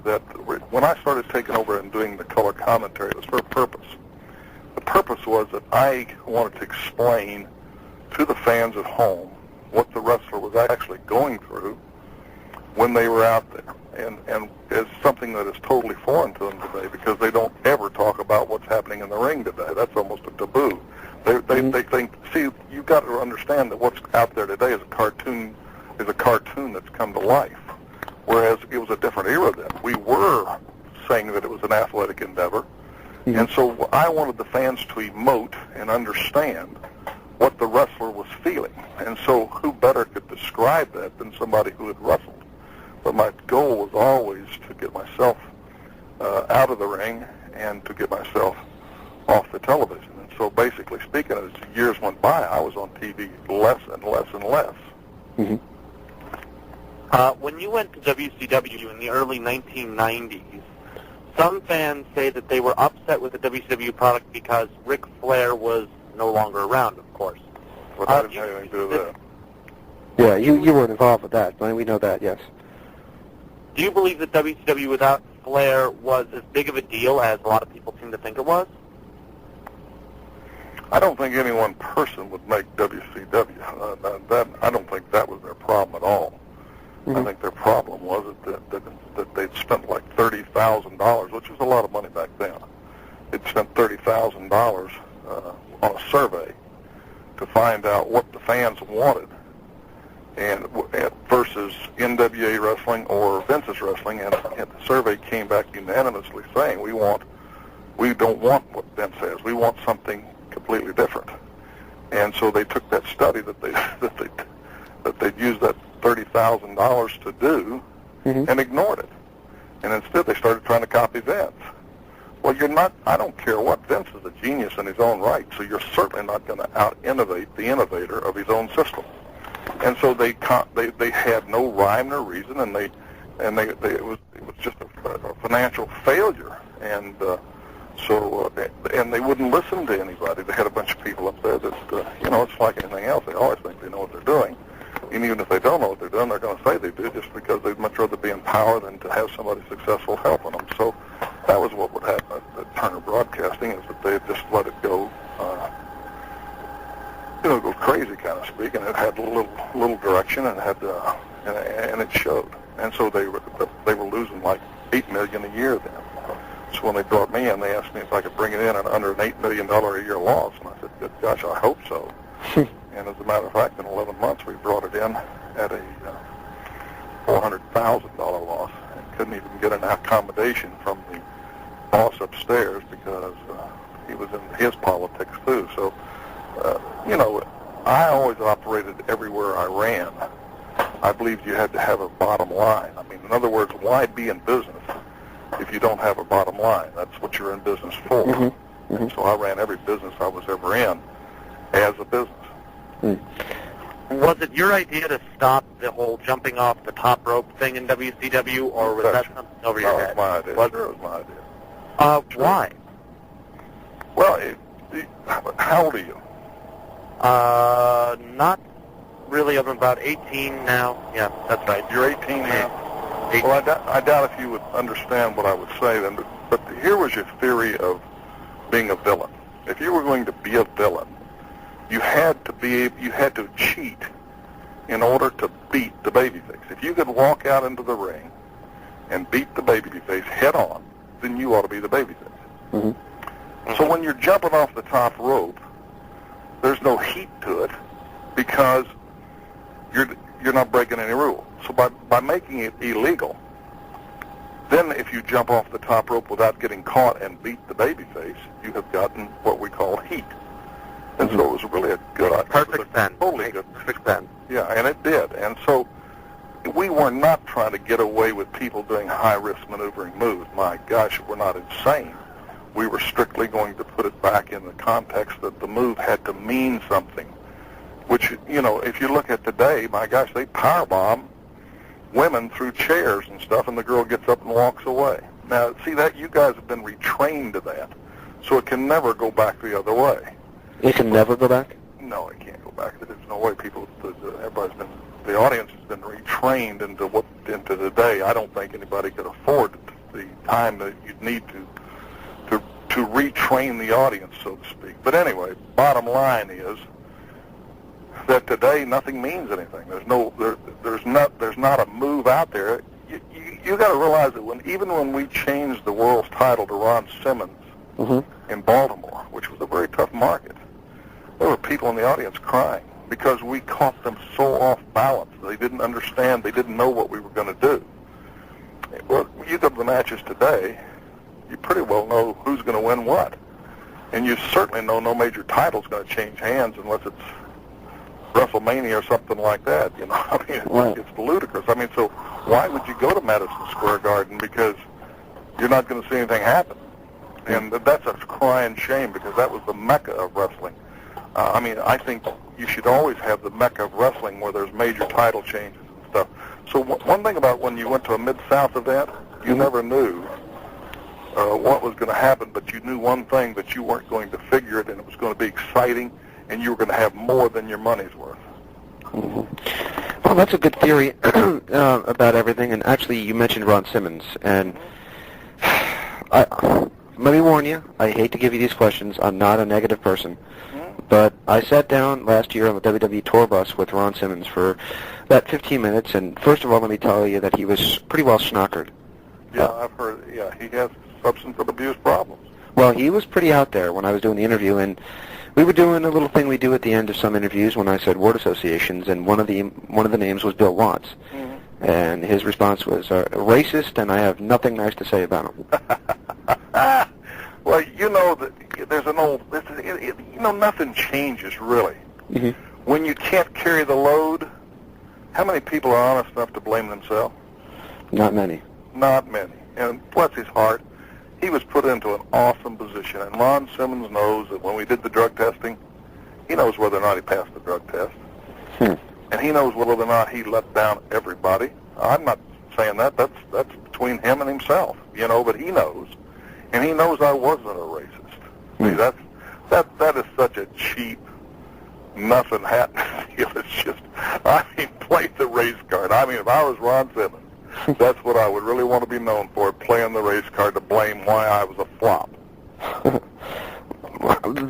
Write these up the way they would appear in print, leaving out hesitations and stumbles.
that when I started taking over and doing the color commentary, it was for a purpose. The purpose was that I wanted to explain to the fans at home what the wrestler was actually going through when they were out there. And it's something that is totally foreign to them today because they don't ever talk about what's happening in the ring today. That's almost a taboo. They think, see, you've got to understand that what's out there today is a cartoon that's come to life, whereas it was a different era then. We were saying that it was an athletic endeavor, and so I wanted the fans to emote and understand what the wrestler was feeling. And so who better could describe that than somebody who had wrestled? But my goal was always to get myself out of the ring and to get myself off the television. And so basically speaking, as years went by, I was on TV less and less and less. When you went to WCW in the early 1990s, some fans say that they were upset with the WCW product because Ric Flair was no longer around, of course. Well, that didn't have anything to do with that. Yeah, you weren't involved with that. We know that, yes. Do you believe that WCW without Flair was as big of a deal as a lot of people seem to think it was? I don't think any one person would make WCW. I don't think that was their problem at all. I think their problem was that they'd spent like $30,000, which was a lot of money back then. They'd spent $30,000 on a survey to find out what the fans wanted, and versus NWA wrestling or Vince's wrestling, and the survey came back unanimously saying we don't want what Vince has. We want something completely different. And so they took that study that they'd used that $30,000 to do and ignored it. And instead they started trying to copy Vince. Well, you're not. I don't care what. Vince is a genius in his own right, so you're certainly not going to out-innovate the innovator of his own system. And so they had no rhyme nor reason, and it was just a financial failure. And and they wouldn't listen to anybody. They had a bunch of people up there that it's like anything else. They always think they know what they're doing. And even if they don't know what they're doing, they're going to say they do just because they'd much rather be in power than to have somebody successful helping them. So that was what would happen at Turner Broadcasting, is that they just let it go, go crazy, kind of speak, and it had a little direction, and and it showed. And so they were losing like $8 million a year then. So when they brought me in, they asked me if I could bring it in at under an $8 million a year loss, and I said, good gosh, I hope so. And as a matter of fact, in 11 months, we brought it in at a $400,000 loss, and couldn't even get an accommodation from the boss upstairs because he was in his politics too. So, I always operated everywhere I ran. I believed you had to have a bottom line. I mean, in other words, why be in business if you don't have a bottom line? That's what you're in business for. And so I ran every business I was ever in as a business. Was it your idea to stop the whole jumping off the top rope thing in WCW, or was that something over your head? It was my idea. It was my idea. Why? Well, how old are you? Not really. I'm about 18 now. Yeah, that's right. You're 18 now? 18. Well, I doubt if you would understand what I would say then, but here was your theory of being a villain. If you were going to be a villain, you had to cheat in order to beat the babyface. If you could walk out into the ring and beat the babyface head on, then you ought to be the babyface. So when you're jumping off the top rope, there's no heat to it because you're not breaking any rules. So by making it illegal, then if you jump off the top rope without getting caught and beat the babyface, you have gotten what we call heat. And so it was really a good idea. Perfect sense. Totally good. Perfect sense. Yeah, and it did. And so we were not trying to get away with people doing high-risk maneuvering moves. My gosh, we're not insane. We were strictly going to put it back in the context that the move had to mean something, which, if you look at today, my gosh, they powerbomb women through chairs and stuff, and the girl gets up and walks away. Now, see that? You guys have been retrained to that, so it can never go back the other way. It can never go back? No, it can't go back. There's no way. The audience has been retrained into today. I don't think anybody could afford the time that you'd need to retrain the audience, so to speak. But anyway, bottom line is that today nothing means anything. There's not a move out there. You got to realize that even when we changed the world's title to Ron Simmons in Baltimore, which was a very tough market, there were people in the audience crying because we caught them so off balance. They didn't understand. They didn't know what we were going to do. Well, you go to the matches today, you pretty well know who's going to win what. And you certainly know no major title's going to change hands unless it's WrestleMania or something like that. You know, I mean, it's ludicrous. I mean, so why would you go to Madison Square Garden? Because you're not going to see anything happen. And that's a crying shame because that was the mecca of wrestling. I mean, I think you should always have the mecca of wrestling where there's major title changes and stuff. So one thing about when you went to a Mid-South event, you never knew what was going to happen, but you knew one thing, that you weren't going to figure it, and it was going to be exciting, and you were going to have more than your money's worth. Well, that's a good theory about everything, and actually you mentioned Ron Simmons, and let me warn you, I hate to give you these questions. I'm not a negative person. But I sat down last year on the WWE tour bus with Ron Simmons for about 15 minutes, and first of all, let me tell you that he was pretty well schnockered. Yeah, I've heard, he has substance abuse problems. Well, he was pretty out there when I was doing the interview, and we were doing a little thing we do at the end of some interviews when I said word associations, and one of the names was Bill Watts. And his response was, racist, and I have nothing nice to say about him. Well, you know that there's an old, nothing changes really. When you can't carry the load, how many people are honest enough to blame themselves? Not many. Not many. And bless his heart, he was put into an awesome position. And Ron Simmons knows that when we did the drug testing, he knows whether or not he passed the drug test. And he knows whether or not he let down everybody. I'm not saying that. That's between him and himself, but he knows. And he knows I wasn't a racist. See, that is such a cheap, nothing happened deal. It's just, play the race card. If I was Ron Simmons, that's what I would really want to be known for, playing the race card to blame why I was a flop.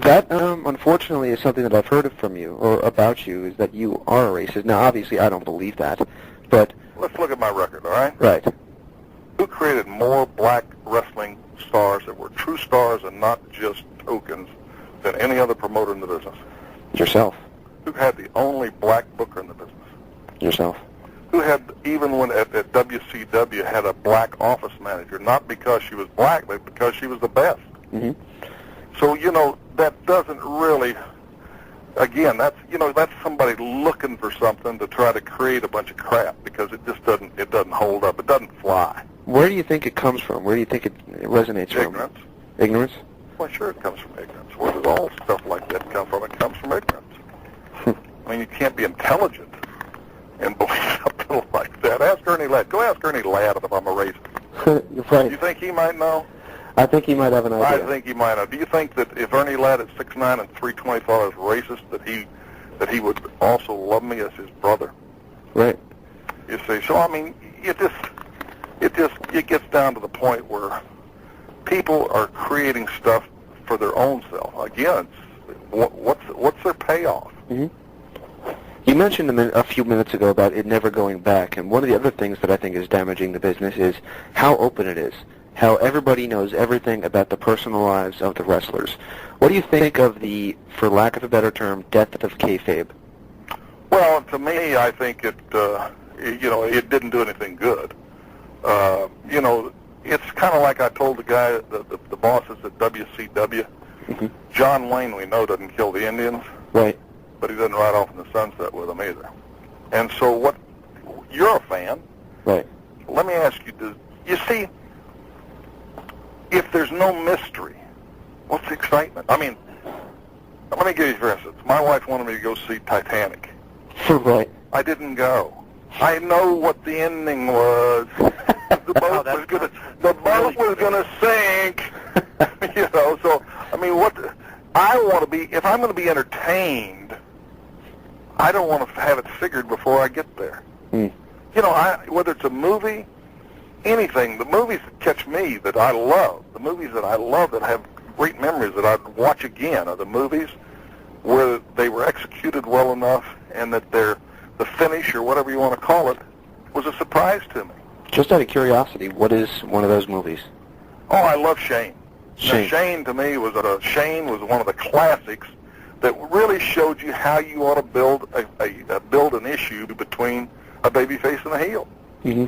That, unfortunately, is something that I've heard from you, or about you, is that you are a racist. Now, obviously, I don't believe that, but... Let's look at my record, all right? Right. Who created more black wrestling stars that were true stars and not just tokens than any other promoter in the business? Yourself. Who had the only black booker in the business? Yourself. Who had, even when at WCW, had a black office manager, not because she was black, but because she was the best. So, that doesn't really, again, that's somebody looking for something to try to create a bunch of crap, because it just doesn't hold up. It doesn't fly. Where do you think it comes from? Where do you think it resonates from? Ignorance. Ignorance? Well, sure it comes from ignorance. Where does all stuff like that come from? It comes from ignorance. You can't be intelligent and believe something like that. Ask Ernie Ladd. Go ask Ernie Ladd if I'm a racist. You're right. You think he might know? I think he might have an idea. I think he might know. Do you think that if Ernie Ladd at 6'9" and 325 is racist, that he would also love me as his brother? Right. You see, so it gets down to the point where people are creating stuff for their own self. Again, what's their payoff? You mentioned a few minutes ago about it never going back, and one of the other things that I think is damaging the business is how open it is, how everybody knows everything about the personal lives of the wrestlers. What do you think of the, for lack of a better term, death of kayfabe? Well, to me, I think it didn't do anything good. It's kind of like I told the guy, the bosses at WCW, John Wayne, we know, doesn't kill the Indians. Right. But he doesn't ride off in the sunset with them either. And so you're a fan. Right. Let me ask you, you see, if there's no mystery, what's the excitement? Let me give you, for instance, my wife wanted me to go see Titanic. Right. I didn't go. I know what the ending was. The boat was going to sink. So, what I want to be, if I'm going to be entertained, I don't want to have it figured before I get there. Whether it's a movie anything, the movies that catch me that I love, the movies that I love that have great memories that I'd watch again are the movies where they were executed well enough and that the finish, or whatever you want to call it, was a surprise to me. Just out of curiosity, what is one of those movies? Oh, I love Shane. Shane. Now, Shane to me was one of the classics that really showed you how you ought to build an issue between a babyface and a heel. Mm-hmm.